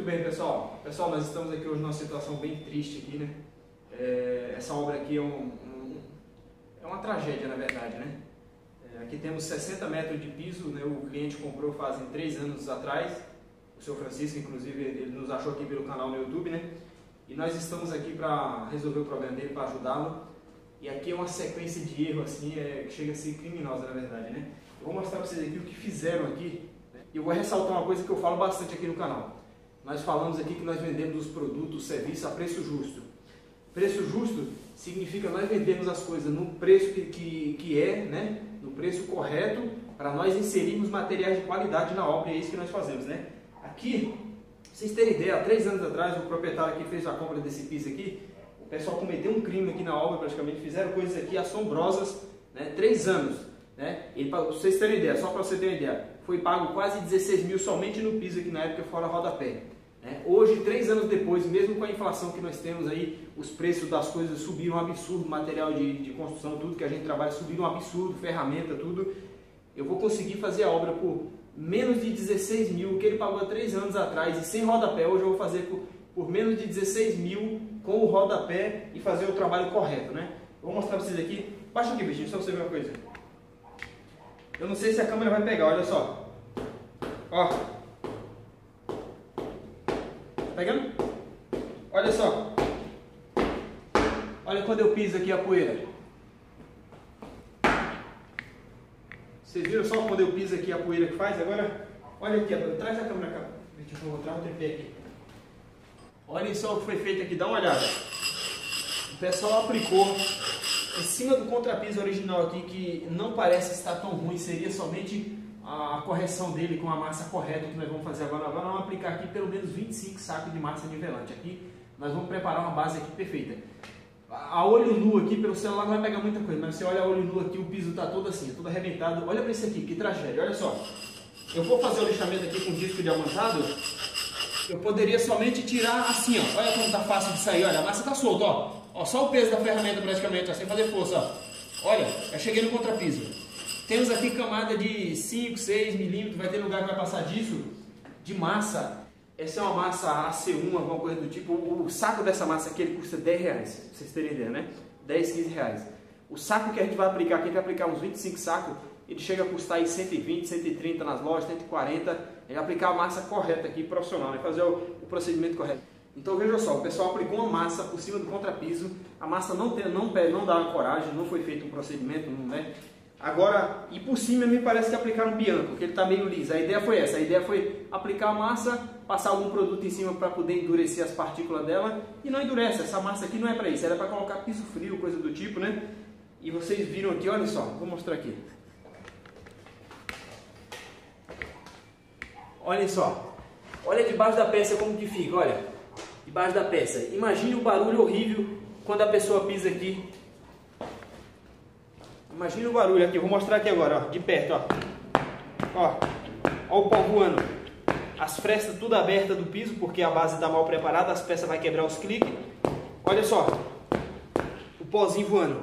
Muito bem, pessoal. Pessoal, nós estamos aqui hoje numa situação bem triste aqui, né? Essa obra aqui é uma tragédia, na verdade, né? Aqui temos 60 metros de piso, né? O cliente comprou fazem 3 anos atrás. O seu Francisco, inclusive, ele nos achou aqui pelo canal no YouTube, né? E nós estamos aqui para resolver o problema dele, para ajudá-lo. E aqui é uma sequência de erro, assim, que chega a ser criminosa, na verdade, né? Eu vou mostrar para vocês aqui o que fizeram aqui. E eu vou ressaltar uma coisa que eu falo bastante aqui no canal. Nós falamos aqui que nós vendemos os produtos, os serviços a preço justo. Preço justo significa nós vendermos as coisas no preço que é, né? No preço correto, para nós inserirmos materiais de qualidade na obra, e é isso que nós fazemos, né? Aqui, pra vocês terem ideia, há 3 anos atrás, o proprietário aqui fez a compra desse piso aqui, o pessoal cometeu um crime aqui na obra, praticamente, fizeram coisas aqui assombrosas, né? 3 anos, né? Para vocês terem ideia, só para você ter uma ideia, foi pago quase 16 mil somente no piso aqui na época, fora rodapé. Hoje, 3 anos depois, mesmo com a inflação que nós temos aí, os preços das coisas subiram um absurdo, material de construção, tudo que a gente trabalha subiram um absurdo, ferramenta, tudo. Eu vou conseguir fazer a obra por menos de 16 mil, que ele pagou há 3 anos atrás, e sem rodapé. Hoje eu vou fazer por menos de 16 mil com o rodapé e fazer o trabalho correto, né? Eu vou mostrar para vocês aqui. Baixa aqui, bichinho, só pra você ver uma coisa. Eu não sei se a câmera vai pegar, olha só. Ó. Tá pegando? Olha só. Olha quando eu piso aqui a poeira. Vocês viram só quando eu piso aqui a poeira que faz? Agora, olha aqui, traz a câmera cá. Deixa eu mostrar o tripé aqui. Olhem só o que foi feito aqui, dá uma olhada. O pessoal aplicou em cima do contrapiso original aqui, que não parece estar tão ruim, seria somente a correção dele com a massa correta que nós vamos fazer agora. Agora nós vamos aplicar aqui pelo menos 25 sacos de massa nivelante. Aqui nós vamos preparar uma base aqui perfeita. A olho nu aqui, pelo celular não vai pegar muita coisa, mas você olha a olho nu aqui, o piso está todo assim, todo arrebentado. Olha para isso aqui, que tragédia, olha só. Eu vou fazer o lixamento aqui com disco diamantado. Eu poderia somente tirar assim, ó. Olha como está fácil de sair, olha, a massa está solta, ó. Só o peso da ferramenta praticamente, ó, sem fazer força, ó. Olha, já cheguei no contrapiso. Temos aqui camada de 5, 6 milímetros, vai ter lugar que vai passar disso, de massa. Essa é uma massa AC1, alguma coisa do tipo. O saco dessa massa aqui ele custa 10 reais, pra vocês terem ideia, né? 10, 15 reais. O saco que a gente vai aplicar aqui, a gente vai aplicar uns 25 sacos, ele chega a custar aí 120, 130 nas lojas, 140. A gente vai aplicar a massa correta aqui, profissional, né? Fazer o procedimento correto. Então veja só, o pessoal aplicou uma massa por cima do contrapiso, a massa não dá ancoragem, não foi feito um procedimento, não é? Agora, e por cima me parece que aplicaram bianco, porque ele está meio liso. A ideia foi essa, a ideia foi aplicar a massa, passar algum produto em cima para poder endurecer as partículas dela, e não endurece, essa massa aqui não é para isso, era para colocar piso frio, coisa do tipo, né? E vocês viram aqui, olha só, vou mostrar aqui. Olhem só, olha debaixo da peça como que fica, olha, debaixo da peça. Imagine o barulho horrível quando a pessoa pisa aqui. Imagina o barulho aqui, vou mostrar aqui agora, ó, de perto, ó, o pó voando, as frestas tudo abertas do piso, porque a base está mal preparada, as peças vai quebrar os cliques, olha só, o pozinho voando.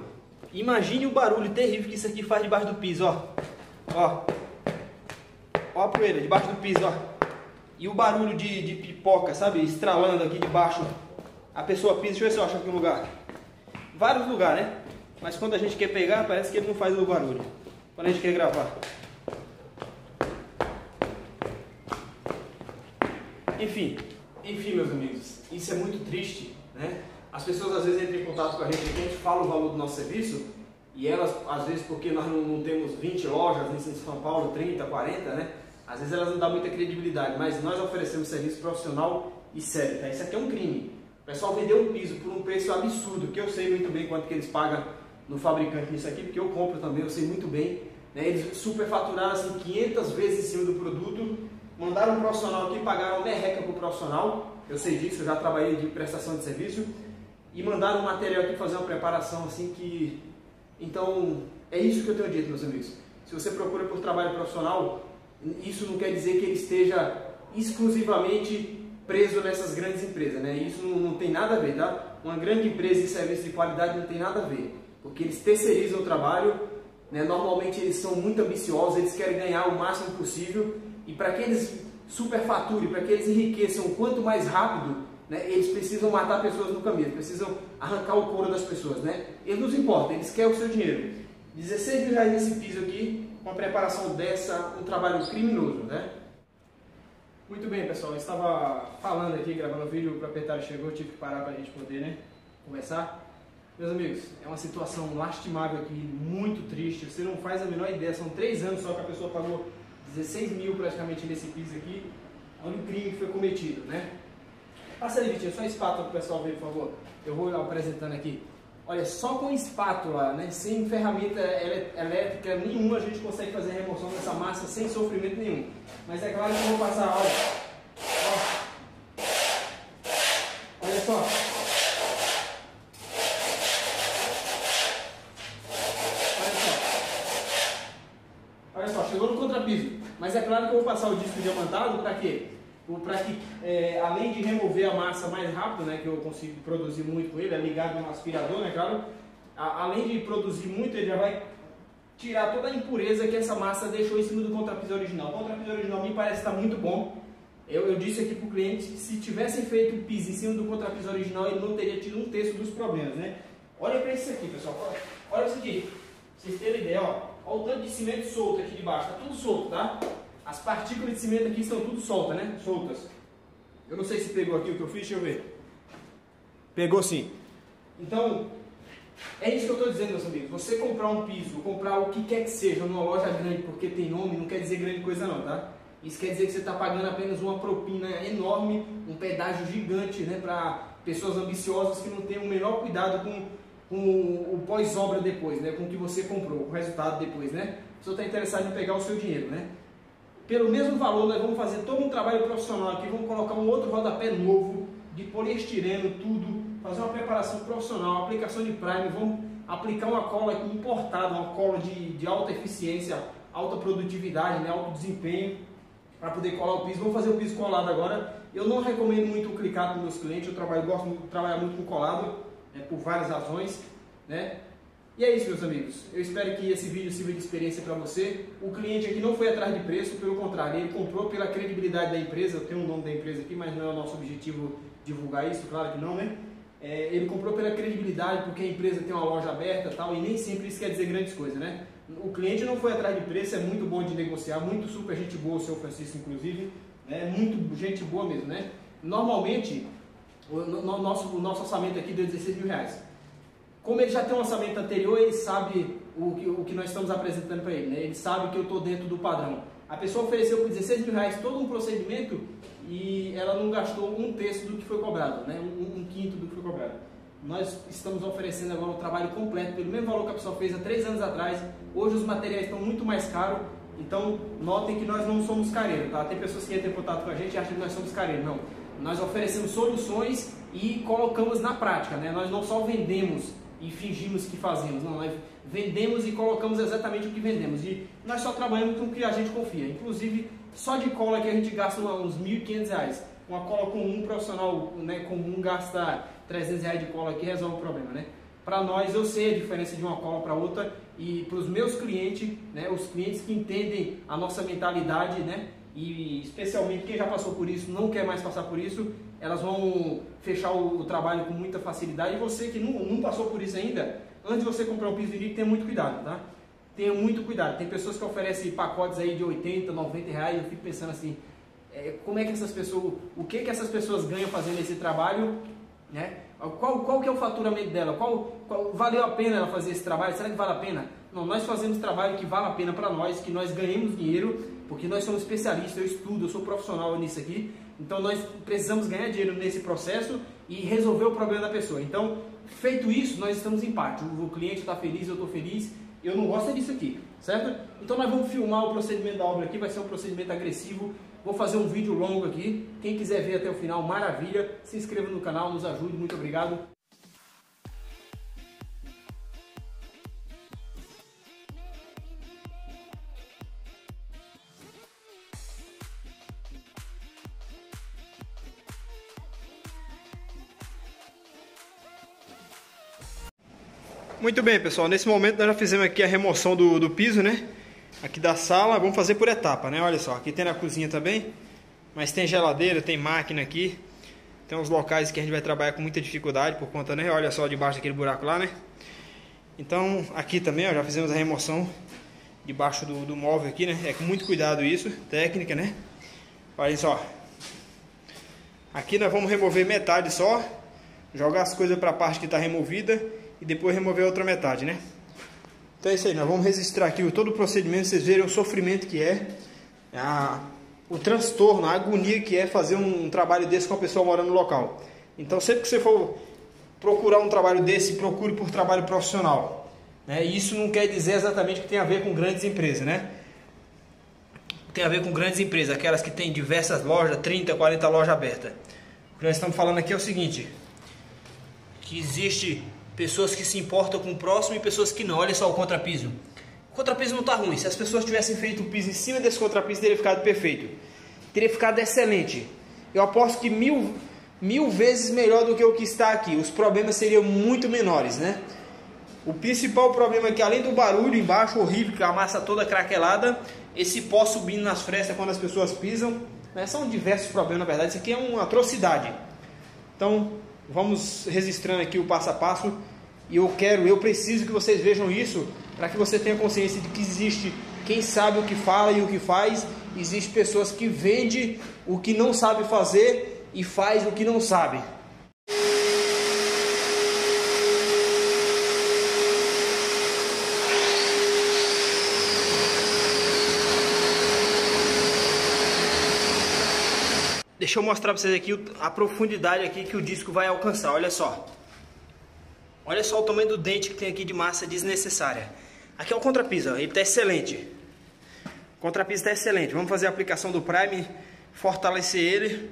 Imagine o barulho terrível que isso aqui faz debaixo do piso, ó a poeira debaixo do piso, ó, e o barulho de pipoca, sabe, estralando aqui debaixo, a pessoa pisa, deixa eu ver se eu acho aqui um lugar, vários lugares, né? Mas quando a gente quer pegar, parece que ele não faz o barulho. Quando a gente quer gravar. Enfim, meus amigos, isso é muito triste, né? As pessoas às vezes entram em contato com a gente fala o valor do nosso serviço, e elas, às vezes, porque nós não temos 20 lojas em São Paulo, 30, 40, né? Às vezes elas não dão muita credibilidade, mas nós oferecemos serviço profissional e sério, tá? Isso aqui é um crime. O pessoal vendeu um piso por um preço absurdo, que eu sei muito bem quanto que eles pagam no fabricante nisso aqui, porque eu compro também, eu sei muito bem, né? Eles superfaturaram assim 500 vezes em cima do produto, mandaram um profissional aqui, pagaram merreca para o profissional, eu sei disso, eu já trabalhei de prestação de serviço, e mandaram um material aqui fazer uma preparação assim que... Então, é isso que eu tenho dito, meus amigos. Se você procura por trabalho profissional, isso não quer dizer que ele esteja exclusivamente preso nessas grandes empresas, né? Isso não tem nada a ver, tá? Uma grande empresa de serviço de qualidade não tem nada a ver. Porque eles terceirizam o trabalho, né? Normalmente eles são muito ambiciosos, eles querem ganhar o máximo possível, e para que eles superfature, para que eles enriqueçam o quanto mais rápido, né, eles precisam matar pessoas no caminho, precisam arrancar o couro das pessoas, né? Eles não se importam, eles querem o seu dinheiro. 16 mil reais nesse piso aqui, uma preparação dessa, um trabalho criminoso, né? Muito bem, pessoal, eu estava falando aqui, gravando o vídeo, o proprietário chegou, tive que parar para a gente poder, né, conversar. Meus amigos, é uma situação lastimável aqui, muito triste, você não faz a menor ideia, são 3 anos só que a pessoa pagou 16 mil praticamente nesse piso aqui, olha o crime que foi cometido, né? Passa ali, Vitinho, só espátula para o pessoal ver, por favor, eu vou apresentando aqui. Olha, só com espátula, né, sem ferramenta elétrica nenhuma, a gente consegue fazer a remoção dessa massa sem sofrimento nenhum. Mas é claro que eu vou passar, olha só. Olha só, chegou no contrapiso. Mas é claro que eu vou passar o disco diamantado para quê? Para que, além de remover a massa mais rápido, né, que eu consigo produzir muito com ele, é ligado no aspirador, né, claro, além de produzir muito, ele já vai tirar toda a impureza que essa massa deixou em cima do contrapiso original. O contrapiso original me parece estar muito bom. Eu disse aqui para o cliente que se tivessem feito o piso em cima do contrapiso original, ele não teria tido 1/3 dos problemas, né? Olha para isso aqui, pessoal. Olha isso aqui. Pra vocês terem ideia, ó. Olha o tanto de cimento solto aqui de baixo. Tá tudo solto, tá? As partículas de cimento aqui estão tudo soltas, né? Soltas. Eu não sei se pegou aqui o que eu fiz, deixa eu ver. Pegou sim. Então, é isso que eu estou dizendo, meus amigos. Você comprar um piso, comprar o que quer que seja numa loja grande porque tem nome, não quer dizer grande coisa não, tá? Isso quer dizer que você está pagando apenas uma propina enorme, um pedágio gigante, né? Para pessoas ambiciosas que não têm o menor cuidado com o pós-obra depois, né? Com o que você comprou, o resultado depois, né? A pessoa está interessada em pegar o seu dinheiro, né? Pelo mesmo valor, nós vamos fazer todo um trabalho profissional aqui, vamos colocar um outro rodapé novo, de poliestireno, tudo, fazer uma preparação profissional, aplicação de primer, vamos aplicar uma cola importada, uma cola de alta eficiência, alta produtividade, né, alto desempenho, para poder colar o piso. Vamos fazer o piso colado agora. Eu não recomendo muito o clicar para os meus clientes, eu gosto de trabalhar muito com colado, né, por várias razões, né? E é isso, meus amigos. Eu espero que esse vídeo sirva de experiência para você. O cliente aqui não foi atrás de preço, pelo contrário, ele comprou pela credibilidade da empresa. Eu tenho o nome da empresa aqui, mas não é o nosso objetivo divulgar isso, claro que não, né? Ele comprou pela credibilidade, porque a empresa tem uma loja aberta e tal, e nem sempre isso quer dizer grandes coisas, né? O cliente não foi atrás de preço, é muito bom de negociar, muito super gente boa, o seu Francisco, inclusive, né? Muito gente boa mesmo, né? Normalmente, o nosso orçamento aqui deu 16 mil reais. Como ele já tem um orçamento anterior, ele sabe o que nós estamos apresentando para ele, né? Ele sabe que eu estou dentro do padrão. A pessoa ofereceu por 16 mil reais todo um procedimento e ela não gastou 1/3 do que foi cobrado, né? Um quinto do que foi cobrado. Nós estamos oferecendo agora o trabalho completo pelo mesmo valor que a pessoa fez há 3 anos atrás. Hoje os materiais estão muito mais caros, então notem que nós não somos careiros, tá? Tem pessoas que entram em contato com a gente e acham que nós somos careiros. Não, nós oferecemos soluções e colocamos na prática, né? Nós não só vendemos e fingimos que fazemos, não, nós vendemos e colocamos exatamente o que vendemos, e nós só trabalhamos com o que a gente confia. Inclusive, só de cola que a gente gasta uns R$1.500, uma cola comum, profissional, né, comum, gasta R$300 de cola aqui, resolve o problema, né? Para nós, eu sei a diferença de uma cola para outra, e para os meus clientes, né, os clientes que entendem a nossa mentalidade, né, e especialmente quem já passou por isso, não quer mais passar por isso, elas vão fechar o trabalho com muita facilidade. E você que não passou por isso ainda, antes de você comprar um piso vinílico, tenha muito cuidado, tá? Tenha muito cuidado. Tem pessoas que oferecem pacotes aí de 80, 90 reais, eu fico pensando assim, como é que essas pessoas, o que essas pessoas ganham fazendo esse trabalho, né? Qual que é o faturamento dela? Valeu a pena ela fazer esse trabalho? Será que vale a pena? Não, nós fazemos trabalho que vale a pena para nós, que nós ganhemos dinheiro, porque nós somos especialistas, eu estudo, eu sou profissional nisso aqui, então nós precisamos ganhar dinheiro nesse processo e resolver o problema da pessoa. Então, feito isso, nós estamos em parte. O cliente está feliz, eu estou feliz, eu não gosto disso aqui, certo? Então nós vamos filmar o procedimento da obra aqui, vai ser um procedimento agressivo, vou fazer um vídeo longo aqui, quem quiser ver até o final, maravilha, se inscreva no canal, nos ajude, muito obrigado. Muito bem, pessoal, nesse momento nós já fizemos aqui a remoção do piso, né? Aqui da sala, vamos fazer por etapa, né? Olha só, aqui tem na cozinha também. Mas tem geladeira, tem máquina aqui. Tem uns locais que a gente vai trabalhar com muita dificuldade por conta, né? Olha só debaixo daquele buraco lá, né? Então aqui também, ó, já fizemos a remoção debaixo do móvel aqui, né? É com muito cuidado isso, técnica, né? Olha só. Aqui nós vamos remover metade só, jogar as coisas para a parte que está removida e depois remover a outra metade, né? Então é isso aí, nós vamos registrar aqui todo o procedimento, vocês verem o sofrimento que é, o transtorno, a agonia que é fazer um trabalho desse com a pessoa morando no local. Então sempre que você for procurar um trabalho desse, procure por trabalho profissional, né? E isso não quer dizer exatamente que tem a ver com grandes empresas, né? Tem a ver com grandes empresas, aquelas que têm diversas lojas, 30, 40 lojas abertas. O que nós estamos falando aqui é o seguinte, que existe pessoas que se importam com o próximo e pessoas que não. Olha só o contrapiso. O contrapiso não está ruim. Se as pessoas tivessem feito o piso em cima desse contrapiso, teria ficado perfeito. Teria ficado excelente. Eu aposto que mil vezes melhor do que o que está aqui. Os problemas seriam muito menores, né? O principal problema é que, além do barulho embaixo horrível, que a massa toda craquelada, esse pó subindo nas frestas quando as pessoas pisam, né? São diversos problemas, na verdade. Isso aqui é uma atrocidade. Então, vamos registrando aqui o passo a passo. E eu preciso que vocês vejam isso, para que você tenha consciência de que existe quem sabe o que fala e o que faz. Existem pessoas que vendem o que não sabe fazer e faz o que não sabe. Deixa eu mostrar para vocês aqui a profundidade aqui que o disco vai alcançar. Olha só. Olha só o tamanho do dente que tem aqui de massa desnecessária. Aqui é o contrapiso, ó. Ele está excelente. O contrapiso está excelente. Vamos fazer a aplicação do Prime, fortalecer ele,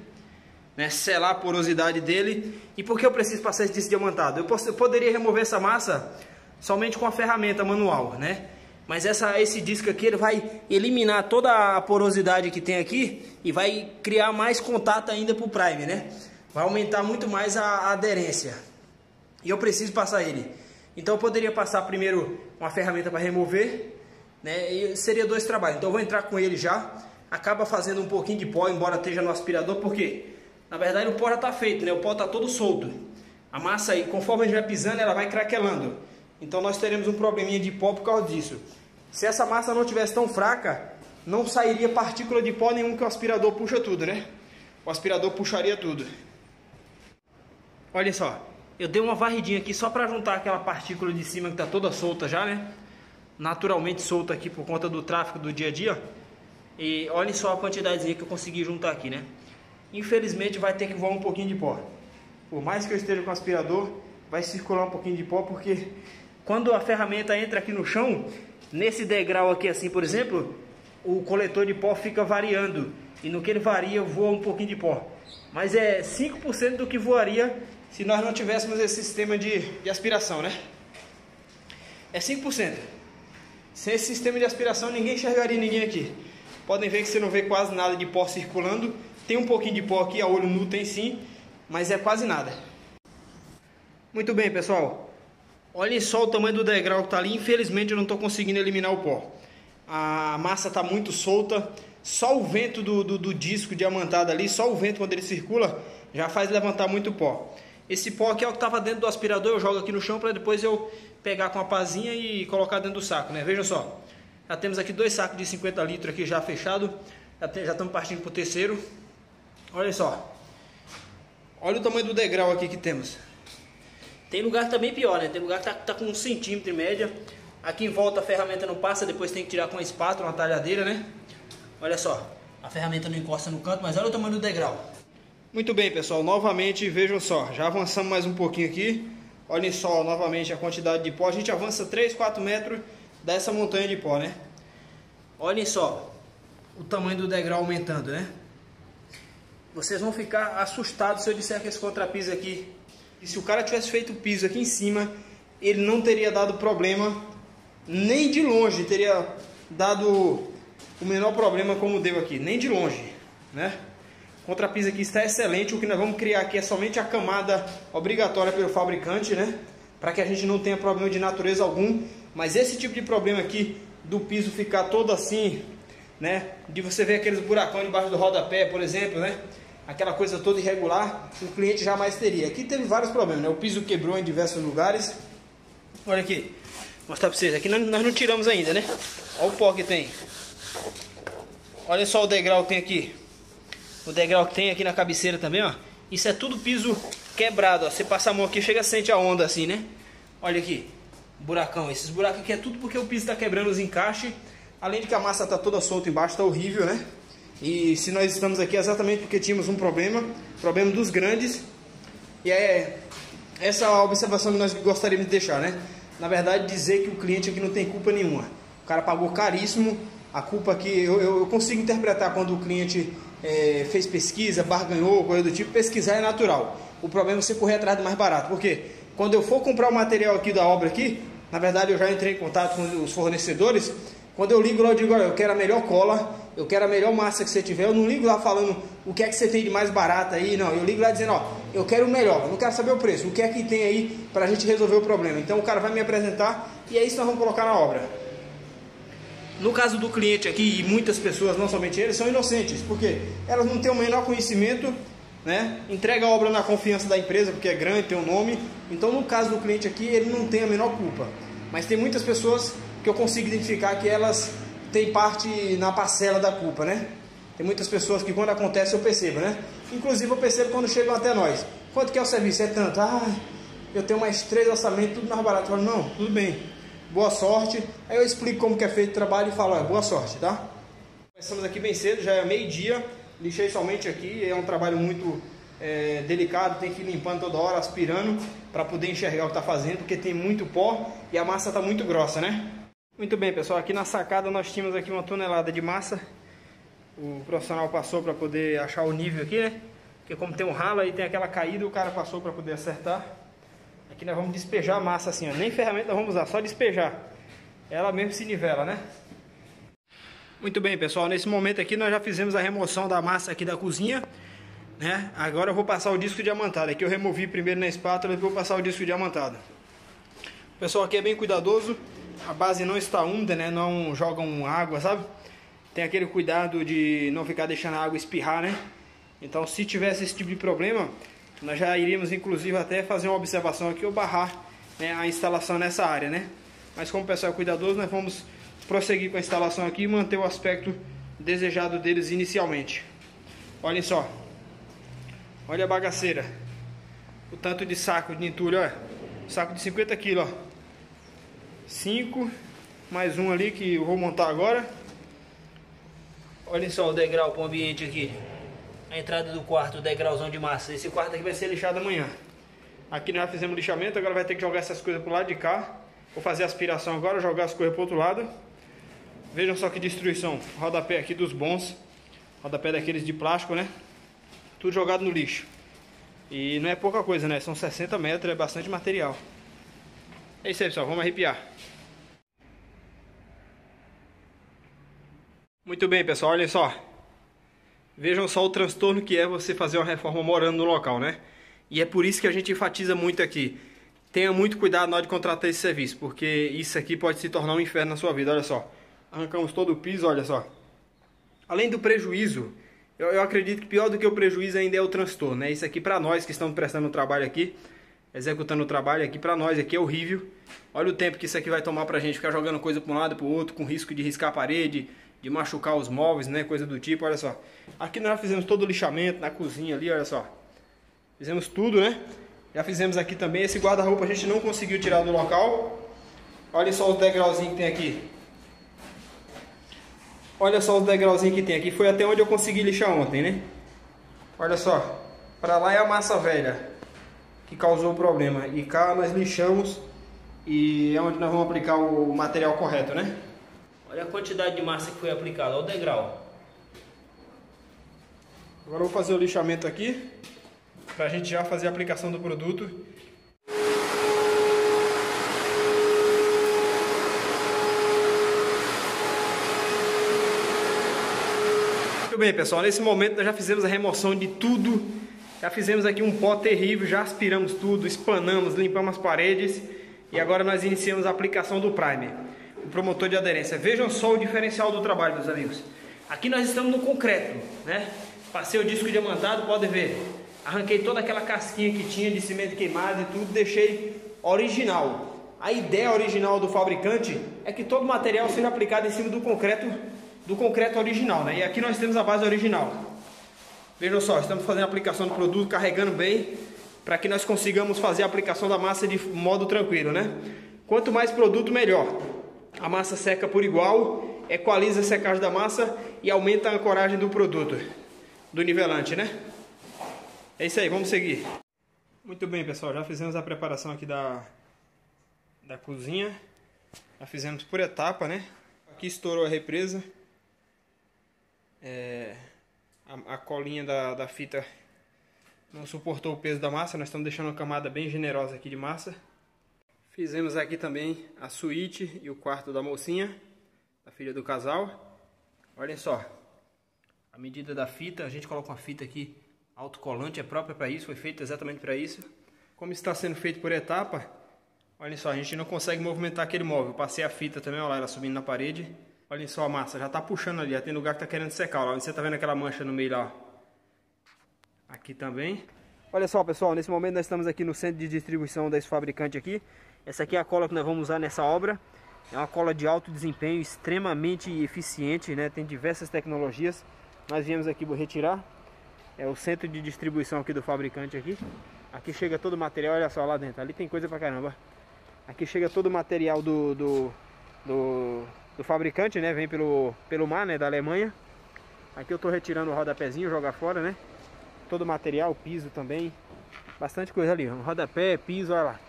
né, selar a porosidade dele. E por que eu preciso passar esse disco diamantado? Eu poderia remover essa massa somente com a ferramenta manual, né? Mas esse disco aqui, ele vai eliminar toda a porosidade que tem aqui e vai criar mais contato ainda para o Prime, né? Vai aumentar muito mais a aderência. E eu preciso passar ele. Então eu poderia passar primeiro uma ferramenta para remover, né? E seria 2 trabalhos. Então eu vou entrar com ele já. Acaba fazendo um pouquinho de pó, embora esteja no aspirador, porque na verdade o pó já está feito, né? O pó está todo solto. A massa aí, conforme a gente vai pisando, ela vai craquelando. Então nós teremos um probleminha de pó por causa disso. Se essa massa não tivesse tão fraca, não sairia partícula de pó nenhum, que o aspirador puxa tudo, né? O aspirador puxaria tudo. Olha só, eu dei uma varridinha aqui só para juntar aquela partícula de cima que está toda solta já, né? Naturalmente solta aqui por conta do tráfego do dia a dia. E olhem só a quantidadezinha que eu consegui juntar aqui, né? Infelizmente vai ter que voar um pouquinho de pó. Por mais que eu esteja com o aspirador, vai circular um pouquinho de pó, porque quando a ferramenta entra aqui no chão, nesse degrau aqui assim, por exemplo, o coletor de pó fica variando. E no que ele varia, voa um pouquinho de pó. Mas é 5% do que voaria se nós não tivéssemos esse sistema de aspiração, né? É 5%. Sem esse sistema de aspiração, ninguém enxergaria ninguém aqui. Podem ver que você não vê quase nada de pó circulando. Tem um pouquinho de pó aqui, a olho nu tem sim, mas é quase nada. Muito bem, pessoal. Olhem só o tamanho do degrau que está ali. Infelizmente eu não estou conseguindo eliminar o pó. A massa está muito solta. Só o vento do disco diamantado ali, só o vento quando ele circula, já faz levantar muito pó. Esse pó aqui é o que estava dentro do aspirador. Eu jogo aqui no chão para depois eu pegar com a pazinha e colocar dentro do saco, né? Vejam só. Já temos aqui 2 sacos de 50 litros aqui já fechado. Já estamos partindo para o terceiro. Olha só. Olha o tamanho do degrau aqui que temos. Tem lugar que está bem pior, né? Tem lugar que está com 1 centímetro em média. Aqui em volta a ferramenta não passa, depois tem que tirar com a espátula, uma talhadeira, né? Olha só, a ferramenta não encosta no canto, mas olha o tamanho do degrau. Muito bem, pessoal, novamente, vejam só, já avançamos mais um pouquinho aqui. Olhem só, novamente, a quantidade de pó. A gente avança 3, 4 metros dessa montanha de pó, né? Olhem só, o tamanho do degrau aumentando, né? Vocês vão ficar assustados se eu disser que esse contrapiso aqui, e se o cara tivesse feito o piso aqui em cima, ele não teria dado problema, nem de longe teria dado o menor problema como deu aqui, nem de longe, né? O contrapiso aqui está excelente. O que nós vamos criar aqui é somente a camada obrigatória pelo fabricante, né? Para que a gente não tenha problema de natureza algum. Mas esse tipo de problema aqui do piso ficar todo assim, né? De você ver aqueles buracões debaixo do rodapé, por exemplo, né? Aquela coisa toda irregular, o cliente jamais teria. Aqui teve vários problemas, né? O piso quebrou em diversos lugares. Olha aqui, vou mostrar para vocês. Aqui nós não tiramos ainda, né? Olha o pó que tem. Olha só o degrau que tem aqui. O degrau que tem aqui na cabeceira também, ó. Isso é tudo piso quebrado, ó. Você passa a mão aqui, chega, sente a onda assim, né? Olha aqui, buracão. Esses buracos aqui é tudo porque o piso está quebrando os encaixes. Além de que a massa está toda solta embaixo, está horrível, né? E se nós estamos aqui é exatamente porque tínhamos um problema dos grandes. E é essa a observação que nós gostaríamos de deixar, né? Na verdade, dizer que o cliente aqui não tem culpa nenhuma. O cara pagou caríssimo. A culpa aqui, eu consigo interpretar quando o cliente fez pesquisa, barganhou, coisa do tipo. Pesquisar é natural. O problema é você correr atrás do mais barato. Por quê? Quando eu for comprar o material aqui da obra aqui, na verdade eu já entrei em contato com os fornecedores. Quando eu ligo lá, eu digo, olha, eu quero a melhor cola, eu quero a melhor massa que você tiver. Eu não ligo lá falando o que é que você tem de mais barato aí, não. Eu ligo lá dizendo, ó, eu quero o melhor, eu não quero saber o preço, o que é que tem aí pra gente resolver o problema. Então o cara vai me apresentar e é isso que nós vamos colocar na obra. No caso do cliente aqui, e muitas pessoas, não somente eles, são inocentes, porque elas não têm o menor conhecimento, né? Entrega a obra na confiança da empresa, porque é grande, tem um nome. Então no caso do cliente aqui, ele não tem a menor culpa. Mas tem muitas pessoas que eu consigo identificar que elas têm parte na parcela da culpa, né? Tem muitas pessoas que quando acontece eu percebo, né? Inclusive eu percebo quando chegam até nós. Quanto que é o serviço? É tanto. Ah, eu tenho mais 3 orçamentos, tudo mais barato. Eu falo, não, tudo bem, boa sorte. Aí eu explico como que é feito o trabalho e falo, boa sorte, tá? Começamos aqui bem cedo, já é meio-dia. Lixei somente aqui, é um trabalho muito delicado, tem que ir limpando toda hora, aspirando, para poder enxergar o que está fazendo, porque tem muito pó e a massa está muito grossa, né? Muito bem, pessoal, aqui na sacada nós tínhamos aqui 1 tonelada de massa. O profissional passou para poder achar o nível aqui, né? Porque como tem um ralo aí, tem aquela caída, o cara passou para poder acertar. Aqui nós vamos despejar a massa assim, ó. Nem ferramenta nós vamos usar, só despejar. Ela mesmo se nivela, né? Muito bem, pessoal, nesse momento aqui nós já fizemos a remoção da massa aqui da cozinha, né? Agora eu vou passar o disco diamantado. Aqui eu removi primeiro na espátula e vou passar o disco diamantado. O pessoal aqui é bem cuidadoso. A base não está úmida, né? Não jogam água, sabe? Tem aquele cuidado de não ficar deixando a água espirrar, né? Então, se tivesse esse tipo de problema, nós já iríamos, inclusive, até fazer uma observação aqui ou barrar, né, a instalação nessa área, né? Mas como o pessoal é cuidadoso, nós vamos prosseguir com a instalação aqui e manter o aspecto desejado deles inicialmente. Olhem só. Olha a bagaceira. O tanto de saco de entulho, olha. Saco de 50 kg, ó. 5, mais um ali que eu vou montar agora. Olhem só o degrau para o ambiente aqui. A entrada do quarto, o degrauzão de massa. Esse quarto aqui vai ser lixado amanhã. Aqui nós já fizemos lixamento, agora vai ter que jogar essas coisas pro lado de cá. Vou fazer a aspiração agora, jogar as coisas pro outro lado. Vejam só que destruição. O rodapé aqui dos bons. Rodapé daqueles de plástico, né? Tudo jogado no lixo. E não é pouca coisa, né? São 60 metros, é bastante material. É isso aí, pessoal, vamos arrepiar. Muito bem, pessoal, olhem só. Vejam só o transtorno que é você fazer uma reforma morando no local, né? E é por isso que a gente enfatiza muito aqui. Tenha muito cuidado na hora de contratar esse serviço, porque isso aqui pode se tornar um inferno na sua vida, olha só. Arrancamos todo o piso, olha só. Além do prejuízo, eu acredito que pior do que o prejuízo ainda é o transtorno, né? Isso aqui para nós que estamos prestando o trabalho aqui, executando o trabalho aqui, para nós aqui é horrível. Olha o tempo que isso aqui vai tomar pra gente ficar jogando coisa para um lado e para o outro, com risco de riscar a parede, de machucar os móveis, né? Coisa do tipo, olha só. Aqui nós fizemos todo o lixamento na cozinha ali, olha só. Fizemos tudo, né? Já fizemos aqui também. Esse guarda-roupa a gente não conseguiu tirar do local. Olha só os degrauzinhos que tem aqui. Olha só os degrauzinhos que tem aqui. Foi até onde eu consegui lixar ontem, né? Olha só. Pra lá é a massa velha que causou o problema. E cá nós lixamos. E é onde nós vamos aplicar o material correto, né? Olha a quantidade de massa que foi aplicada. Olha o degrau. Agora eu vou fazer o lixamento aqui, para a gente já fazer a aplicação do produto. Muito bem, pessoal, nesse momento nós já fizemos a remoção de tudo. Já fizemos aqui um pó terrível, já aspiramos tudo, espanamos, limpamos as paredes. E agora nós iniciamos a aplicação do primer, o promotor de aderência. Vejam só o diferencial do trabalho, meus amigos. Aqui nós estamos no concreto, né? Passei o disco diamantado, pode ver. Arranquei toda aquela casquinha que tinha de cimento queimado e tudo, deixei original. A ideia original do fabricante é que todo o material seja aplicado em cima do concreto original, né? E aqui nós temos a base original. Vejam só, estamos fazendo a aplicação do produto, carregando bem, para que nós consigamos fazer a aplicação da massa de modo tranquilo, né? Quanto mais produto, melhor. A massa seca por igual, equaliza a secagem da massa e aumenta a ancoragem do produto, do nivelante, né? É isso aí, vamos seguir. Muito bem, pessoal, já fizemos a preparação aqui da cozinha. Já fizemos por etapa, né? Aqui estourou a represa. A colinha da fita não suportou o peso da massa. Nós estamos deixando uma camada bem generosa aqui de massa. Fizemos aqui também a suíte e o quarto da mocinha, da filha do casal. Olhem só, a medida da fita, a gente coloca uma fita aqui autocolante, é própria para isso, foi feita exatamente para isso. Como está sendo feito por etapa, olhem só, a gente não consegue movimentar aquele móvel. Passei a fita também, olha lá, ela subindo na parede. Olhem só a massa, já está puxando ali, já tem lugar que está querendo secar, olha onde você está vendo aquela mancha no meio lá. Aqui também. Olha só, pessoal, nesse momento nós estamos aqui no centro de distribuição desse fabricante aqui. Essa aqui é a cola que nós vamos usar nessa obra. É uma cola de alto desempenho, extremamente eficiente, né? Tem diversas tecnologias. Nós viemos aqui retirar. É o centro de distribuição aqui do fabricante aqui. Aqui chega todo o material, olha só lá dentro. Ali tem coisa pra caramba. Aqui chega todo o material do fabricante, né? Vem pelo mar, né? Da Alemanha. Aqui eu tô retirando o rodapézinho, jogar fora, né? Todo o material, piso também. Bastante coisa ali. Um rodapé, piso, olha lá.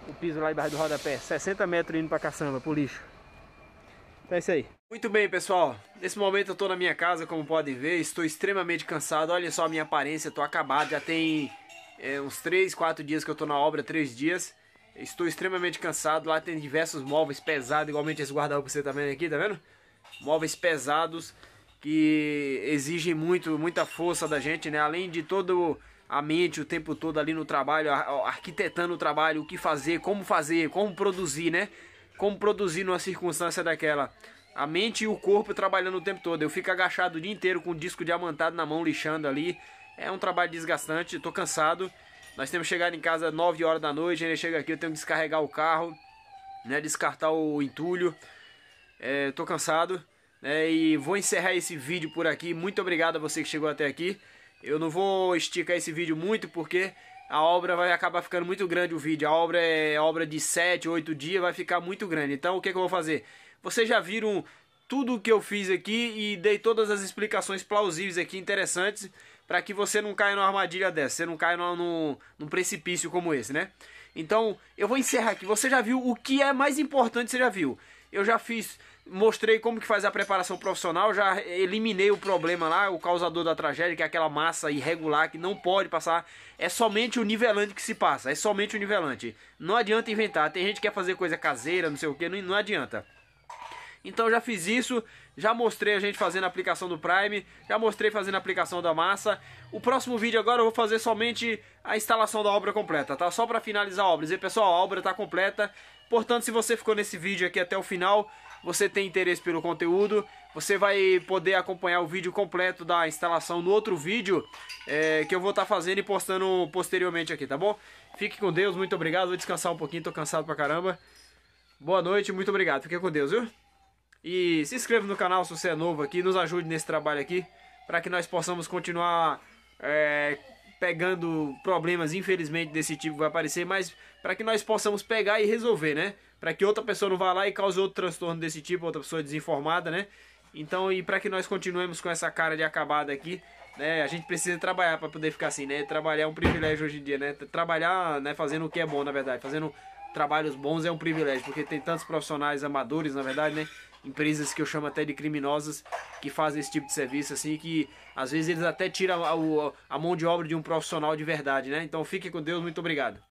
O piso lá embaixo do rodapé. 60 metros indo pra caçamba, pro lixo. Então é isso aí. Muito bem, pessoal. Nesse momento eu tô na minha casa, como podem ver. Estou extremamente cansado. Olha só a minha aparência, tô acabado. Já tem uns 3, 4 dias que eu tô na obra, 3 dias. Estou extremamente cansado. Lá tem diversos móveis pesados, igualmente esse guarda-roupa que você tá vendo aqui, tá vendo? Móveis pesados que exigem muita força da gente, né? Além de todo a mente o tempo todo ali no trabalho, arquitetando o trabalho, o que fazer, como produzir, né? Como produzir numa circunstância daquela. A mente e o corpo trabalhando o tempo todo. Eu fico agachado o dia inteiro com o disco diamantado na mão, lixando ali. É um trabalho desgastante, tô cansado. Nós temos chegado em casa 9 horas da noite, ainda chega aqui, eu tenho que descarregar o carro, né? Descartar o entulho. Tô cansado, né? E vou encerrar esse vídeo por aqui. Muito obrigado a você que chegou até aqui. Eu não vou esticar esse vídeo muito porque a obra vai acabar ficando muito grande o vídeo. A obra é obra de 7, 8 dias, vai ficar muito grande. Então o que eu vou fazer? Vocês já viram tudo o que eu fiz aqui e dei todas as explicações plausíveis aqui, interessantes, para que você não caia numa armadilha dessa, você não caia num precipício como esse, né? Então eu vou encerrar aqui. Você já viu o que é mais importante, você já viu. Eu já mostrei como que faz a preparação profissional, já eliminei o problema lá, o causador da tragédia, que é aquela massa irregular que não pode passar. É somente o nivelante que se passa, é somente o nivelante. Não adianta inventar, tem gente que quer fazer coisa caseira, não sei o que, não adianta. Então eu já fiz isso, já mostrei a gente fazendo a aplicação do Prime, já mostrei fazendo a aplicação da massa. O próximo vídeo agora eu vou fazer somente a instalação da obra completa, tá? Só para finalizar a obra. Dizer, pessoal, a obra está completa. Portanto, se você ficou nesse vídeo aqui até o final, você tem interesse pelo conteúdo, você vai poder acompanhar o vídeo completo da instalação no outro vídeo que eu vou estar fazendo e postando posteriormente aqui, tá bom? Fique com Deus, muito obrigado, vou descansar um pouquinho, tô cansado pra caramba. Boa noite, muito obrigado, fique com Deus, viu? E se inscreva no canal se você é novo aqui, nos ajude nesse trabalho aqui, para que nós possamos continuar pegando problemas, infelizmente, desse tipo que vai aparecer, mas para que nós possamos pegar e resolver, né? Para que outra pessoa não vá lá e cause outro transtorno desse tipo, outra pessoa desinformada, né? Então, e para que nós continuemos com essa cara de acabada aqui, né? A gente precisa trabalhar para poder ficar assim, né? Trabalhar é um privilégio hoje em dia, né? Trabalhar, né? Fazendo o que é bom, na verdade. Fazendo trabalhos bons é um privilégio, porque tem tantos profissionais amadores, na verdade, né? Empresas que eu chamo até de criminosas, que fazem esse tipo de serviço, assim, que às vezes eles até tiram a mão de obra de um profissional de verdade, né? Então fique com Deus, muito obrigado.